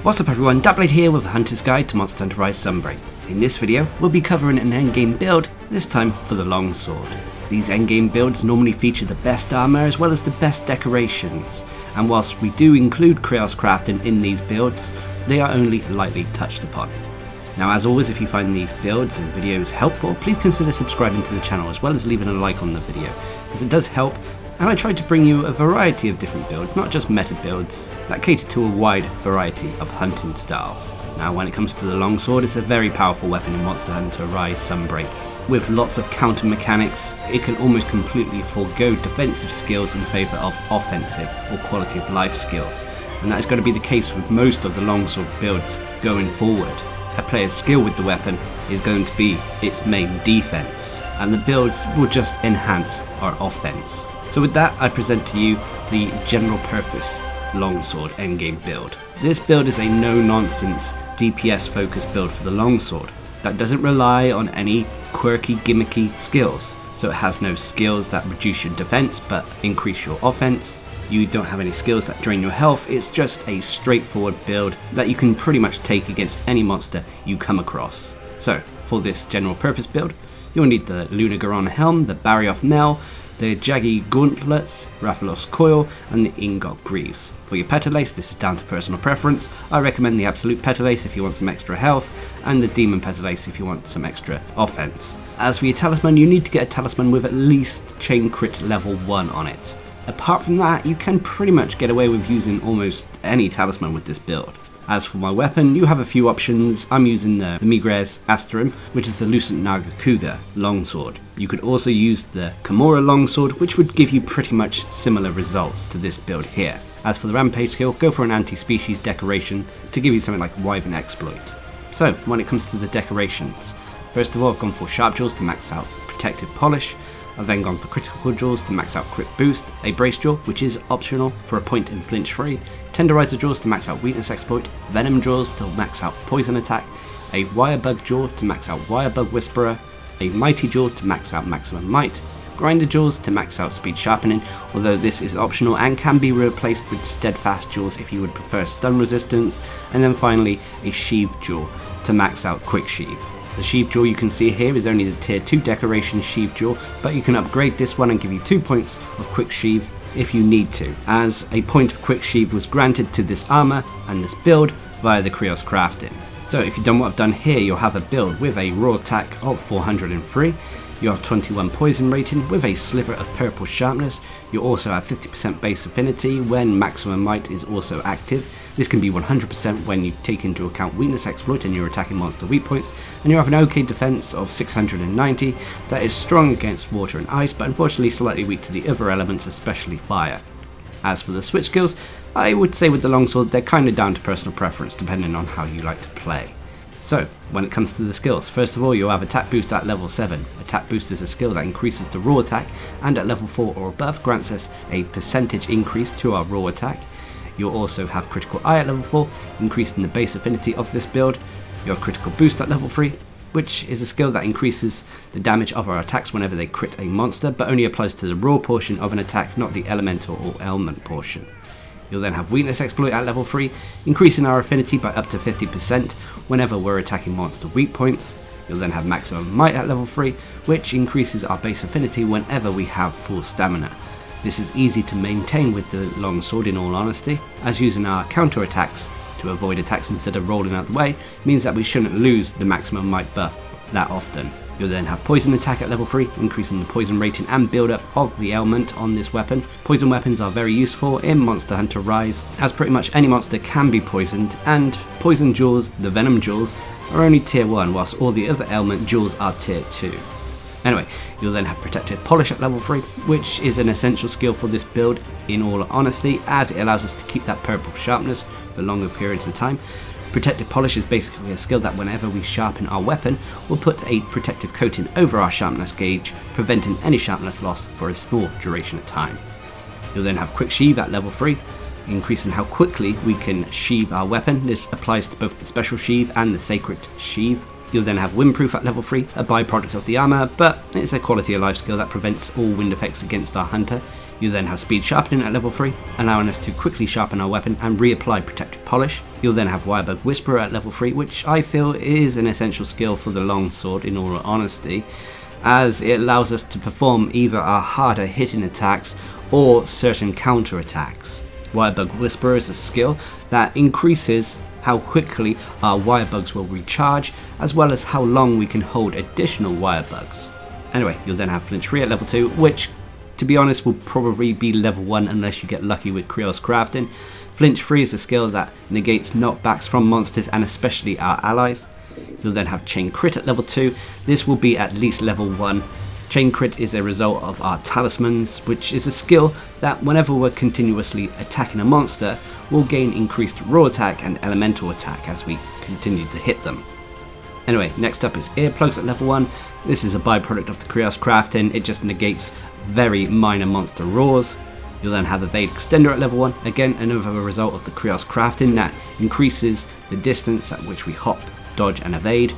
What's up everyone, Darcblade here with a Hunter's Guide to Monster Hunter Rise Sunbreak. In this video, we'll be covering an endgame build, this time for the longsword. These endgame builds normally feature the best armor as well as the best decorations, and whilst we do include Qurious crafting in these builds, they are only lightly touched upon. Now as always, if you find these builds and videos helpful, please consider subscribing to the channel as well as leaving a like on the video, as it does help, and I try to bring you a variety of different builds, not just meta builds, that cater to a wide variety of hunting styles. Now when it comes to the longsword, it's a very powerful weapon in Monster Hunter Rise Sunbreak. With lots of counter mechanics, it can almost completely forego defensive skills in favour of offensive or quality of life skills, and that is going to be the case with most of the longsword builds going forward. A player's skill with the weapon is going to be its main defense, and the builds will just enhance our offense. So with that, I present to you the general purpose longsword endgame build. This build is a no-nonsense DPS focused build for the longsword that doesn't rely on any quirky gimmicky skills. So it has no skills that reduce your defense but increase your offense. You don't have any skills that drain your health. It's just a straightforward build that you can pretty much take against any monster you come across. So for this general purpose build, you'll need the Lunagoron helm, the Barioth knell, the Jaggy gauntlets, Rathalos coil, and the Ingot greaves. For your petalace, this is down to personal preference. I recommend the absolute petalace if you want some extra health, and the demon petalace if you want some extra offense. As for your talisman, you need to get a talisman with at least chain crit level 1 on it. Apart from that, you can pretty much get away with using almost any talisman with this build. As for my weapon, you have a few options. I'm using the Migres Asterim, which is the Lucent Nagakuga longsword. You could also use the Kimura longsword, which would give you pretty much similar results to this build here. As for the Rampage skill, go for an anti-species decoration to give you something like Wyvern Exploit. So, when it comes to the decorations, first of all I've gone for Sharp Jaws to max out Protective Polish. I've then gone for Critical Jaws to max out Crit Boost, a Brace Jaw, which is optional for a point and flinch free, Tenderizer Jaws to max out Weakness Exploit, Venom Jaws to max out Poison Attack, a Wirebug Jaw to max out Wirebug Whisperer, a Mighty Jaw to max out Maximum Might, Grinder Jaws to max out Speed Sharpening, although this is optional and can be replaced with Steadfast Jaws if you would prefer stun resistance, and then finally a Sheath Jaw to max out Quick Sheath. The Sheath Jaw you can see here is only the tier 2 decoration Sheath Jaw, but you can upgrade this one and give you 2 points of Quick Sheath if you need to, as a point of Quick Sheath was granted to this armor and this build via the Qurious crafting. So if you've done what I've done here, you'll have a build with a raw attack of 403, you have 21 poison rating with a sliver of purple sharpness, you also have 50% base affinity when maximum might is also active. This can be 100% when you take into account weakness exploit and you're attacking monster weak points, and you have an OK defense of 690 that is strong against water and ice, but unfortunately slightly weak to the other elements, especially fire. As for the switch skills, I would say with the longsword they're kind of down to personal preference depending on how you like to play. So, when it comes to the skills, first of all you'll have Attack Boost at level 7. Attack Boost is a skill that increases the raw attack, and at level 4 or above grants us a percentage increase to our raw attack. You'll also have Critical Eye at level 4, increasing the base affinity of this build. You have Critical Boost at level 3, which is a skill that increases the damage of our attacks whenever they crit a monster, but only applies to the raw portion of an attack, not the elemental or ailment portion. You'll then have Weakness Exploit at level 3, increasing our affinity by up to 50% whenever we're attacking monster weak points. You'll then have Maximum Might at level 3, which increases our base affinity whenever we have full stamina. This is easy to maintain with the longsword in all honesty, as using our counter attacks to avoid attacks instead of rolling out the way means that we shouldn't lose the Maximum Might buff that often. You'll then have Poison Attack at level 3, increasing the poison rating and build up of the ailment on this weapon. Poison weapons are very useful in Monster Hunter Rise, as pretty much any monster can be poisoned, and Poison Jaws, the Venom Jaws, are only tier 1, whilst all the other ailment Jaws are tier 2. Anyway, you'll then have Protective Polish at level 3, which is an essential skill for this build in all honesty, as it allows us to keep that purple sharpness for longer periods of time. Protective Polish is basically a skill that whenever we sharpen our weapon, will put a protective coating over our sharpness gauge, preventing any sharpness loss for a small duration of time. You'll then have Quick Sheath at level 3, increasing how quickly we can sheath our weapon. This applies to both the Special Sheath and the Sacred Sheath You'll then have Windproof at level 3, a byproduct of the armor, but it's a quality of life skill that prevents all wind effects against our hunter. You then have Speed Sharpening at level 3, allowing us to quickly sharpen our weapon and reapply Protective Polish. You'll then have Wirebug Whisperer at level 3, which I feel is an essential skill for the longsword in all honesty, as it allows us to perform either our harder hitting attacks or certain counter attacks. Wirebug Whisperer is a skill that increases how quickly our wirebugs will recharge, as well as how long we can hold additional wirebugs. Anyway, you'll then have Flinch Free at level 2, which, to be honest, will probably be level 1 unless you get lucky with Qurious crafting. Flinch Free is a skill that negates knockbacks from monsters and especially our allies. You'll then have Chain Crit at level 2. This will be at least level 1. Chain Crit is a result of our talismans, which is a skill that whenever we're continuously attacking a monster, will gain increased raw attack and elemental attack as we continue to hit them. Anyway, next up is Earplugs at level 1. This is a byproduct of the Qurious crafting. It just negates very minor monster roars. You'll then have Evade Extender at level 1. Again, another result of the Qurious crafting that increases the distance at which we hop, dodge and evade.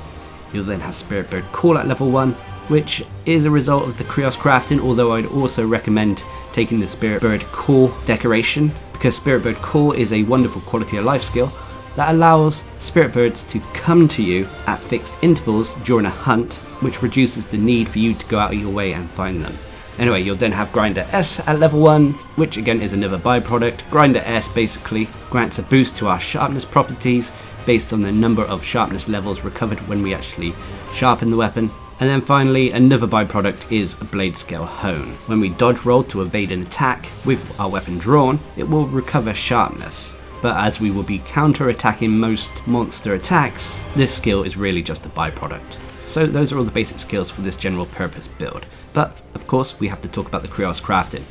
You'll then have Spirit Bird Call at level 1, which is a result of the Qurious crafting, although I'd also recommend taking the Spirit Bird Call decoration, because Spirit Bird Call is a wonderful quality of life skill that allows spirit birds to come to you at fixed intervals during a hunt, which reduces the need for you to go out of your way and find them. Anyway, you'll then have Grinder S at level 1, which again is another byproduct. Grinder S basically grants a boost to our sharpness properties based on the number of sharpness levels recovered when we actually sharpen the weapon. And then finally, another byproduct is a Blade Scale Hone. When we dodge roll to evade an attack with our weapon drawn, it will recover sharpness. But as we will be counter-attacking most monster attacks, this skill is really just a byproduct. So those are all the basic skills for this general purpose build. But of course we have to talk about the Qurious crafting.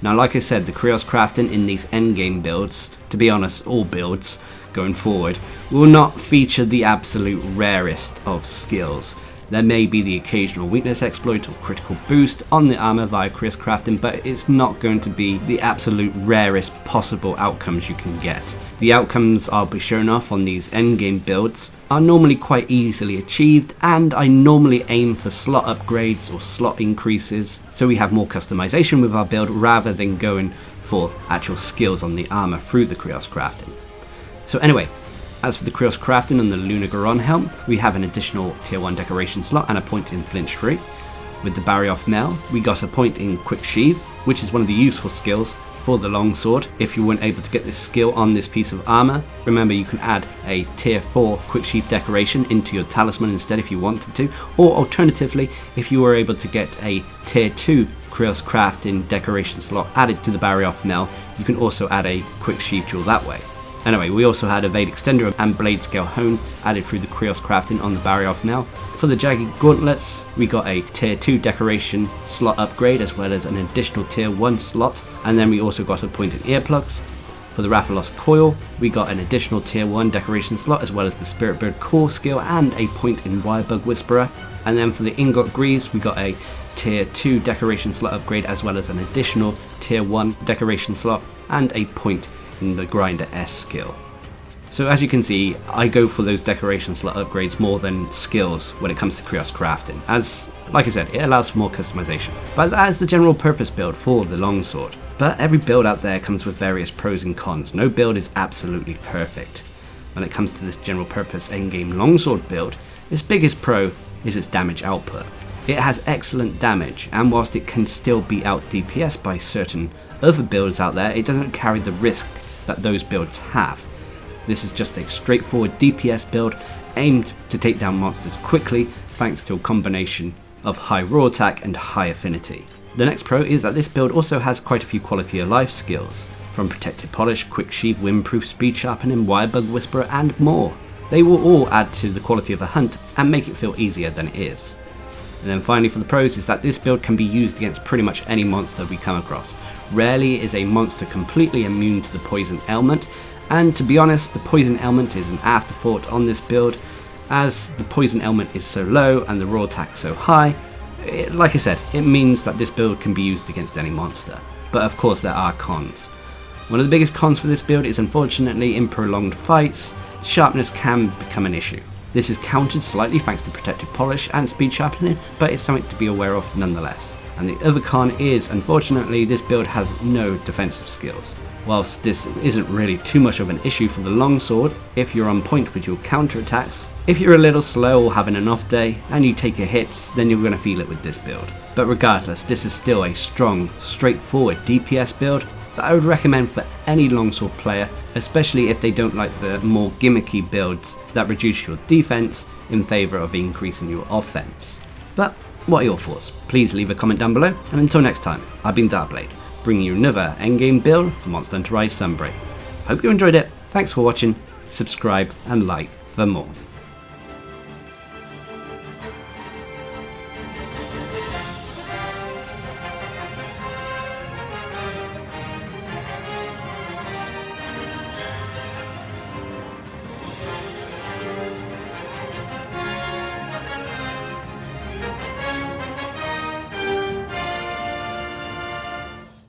Now like I said, the Qurious crafting in these endgame builds, to be honest all builds going forward, will not feature the absolute rarest of skills. There may be the occasional weakness exploit or critical boost on the armor via Qurious crafting, but it's not going to be the absolute rarest possible outcomes you can get. The outcomes I'll be showing off on these endgame builds are normally quite easily achieved, and I normally aim for slot upgrades or slot increases, so we have more customization with our build rather than going for actual skills on the armor through the Qurious crafting. So anyway, as for the Qurious crafting on the Lunar Goron helm, we have an additional tier 1 decoration slot and a point in Flinch Free. With the Barioth Mel, we got a point in Quick Sheath, which is one of the useful skills for the longsword. If you weren't able to get this skill on this piece of armor, remember you can add a tier 4 Quick Sheath decoration into your talisman instead if you wanted to, or alternatively, if you were able to get a tier 2 Qurious crafting decoration slot added to the Barioth Mel, you can also add a Quick Sheath jewel that way. Anyway, we also had Evade Extender and Blade Scale Hone added through the Qurious crafting on the Barioth Mel. For the Jagged Gauntlets, we got a tier 2 decoration slot upgrade as well as an additional tier 1 slot, and then we also got a point in Earplugs. For the Rathalos Coil, we got an additional tier 1 decoration slot as well as the Spirit Bird Core skill and a point in Wirebug Whisperer. And then for the Ingot Greaves, we got a tier 2 decoration slot upgrade as well as an additional tier 1 decoration slot and a point in the Grinder S skill. So as you can see, I go for those decoration slot upgrades more than skills when it comes to Qurious crafting, as, like I said, it allows for more customization. But that is the general purpose build for the longsword. But every build out there comes with various pros and cons. No build is absolutely perfect. When it comes to this general purpose endgame longsword build, its biggest pro is its damage output. It has excellent damage, and whilst it can still be out DPS by certain other builds out there, it doesn't carry the risk that those builds have. This is just a straightforward DPS build aimed to take down monsters quickly thanks to a combination of high raw attack and high affinity. The next pro is that this build also has quite a few quality of life skills, from Protective Polish, Quick Sheath, Windproof, Speed Sharpening, Wirebug Whisperer and more. They will all add to the quality of a hunt and make it feel easier than it is. And then finally for the pros is that this build can be used against pretty much any monster we come across. Rarely is a monster completely immune to the poison element, and to be honest, the poison element is an afterthought on this build, as the poison element is so low and the raw attack so high. Like I said, it means that this build can be used against any monster. But of course there are cons. One of the biggest cons for this build is unfortunately in prolonged fights, sharpness can become an issue. This is countered slightly thanks to protective polish and speed sharpening, but it's something to be aware of nonetheless. And the other con is, unfortunately, this build has no defensive skills. Whilst this isn't really too much of an issue for the longsword, if you're on point with your counterattacks, if you're a little slow or having an off day and you take a hit, then you're going to feel it with this build. But regardless, this is still a strong, straightforward DPS build that I would recommend for any longsword player, especially if they don't like the more gimmicky builds that reduce your defense in favour of increasing your offense. But what are your thoughts? Please leave a comment down below, and until next time, I've been Darcblade, bringing you another endgame build for Monster Hunter Rise Sunbreak. Hope you enjoyed it, thanks for watching, subscribe and like for more.